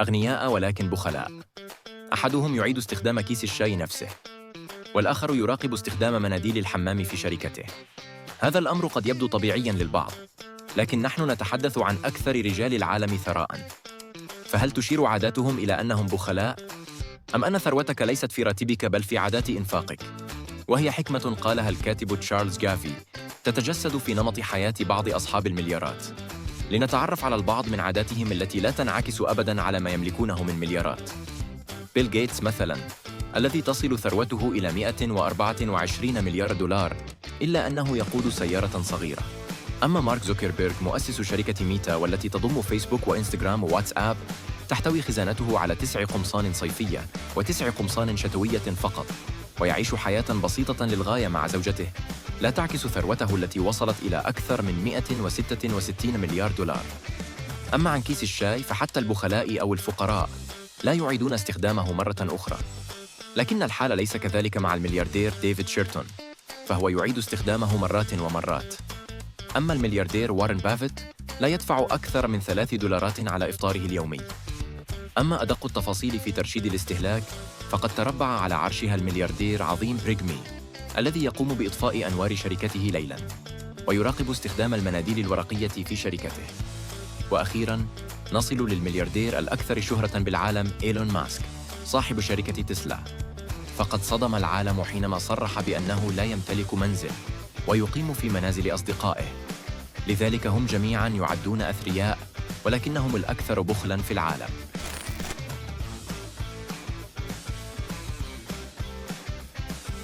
أغنياء ولكن بخلاء. أحدهم يعيد استخدام كيس الشاي نفسه، والآخر يراقب استخدام مناديل الحمام في شركته. هذا الأمر قد يبدو طبيعياً للبعض، لكن نحن نتحدث عن أكثر رجال العالم ثراءً. فهل تشير عاداتهم إلى أنهم بخلاء؟ أم أن ثروتك ليست في راتبك بل في عادات إنفاقك؟ وهي حكمة قالها الكاتب تشارلز جافي تتجسد في نمط حياة بعض أصحاب المليارات. لنتعرف على البعض من عاداتهم التي لا تنعكس أبداً على ما يملكونه من مليارات. بيل غيتس مثلاً، الذي تصل ثروته إلى 124 مليار دولار، إلا أنه يقود سيارة صغيرة. أما مارك زوكربيرغ مؤسس شركة ميتا والتي تضم فيسبوك وإنستغرام وواتساب، تحتوي خزانته على 9 قمصان صيفية و9 قمصان شتوية فقط، ويعيش حياة بسيطة للغاية مع زوجته لا تعكس ثروته التي وصلت إلى أكثر من 166 مليار دولار. أما عن كيس الشاي فحتى البخلاء أو الفقراء لا يعيدون استخدامه مرة أخرى. لكن الحال ليس كذلك مع الملياردير ديفيد شيرتون، فهو يعيد استخدامه مرات ومرات. أما الملياردير وارن بافيت لا يدفع أكثر من $3 على إفطاره اليومي. أما أدق التفاصيل في ترشيد الاستهلاك فقد تربع على عرشها الملياردير عظيم بريغمي، الذي يقوم بإطفاء أنوار شركته ليلاً ويراقب استخدام المناديل الورقية في شركته. وأخيراً نصل للملياردير الأكثر شهرة بالعالم إيلون ماسك، صاحب شركة تسلا. فقد صدم العالم حينما صرح بأنه لا يمتلك منزل ويقيم في منازل أصدقائه. لذلك هم جميعاً يعدون أثرياء، ولكنهم الأكثر بخلاً في العالم.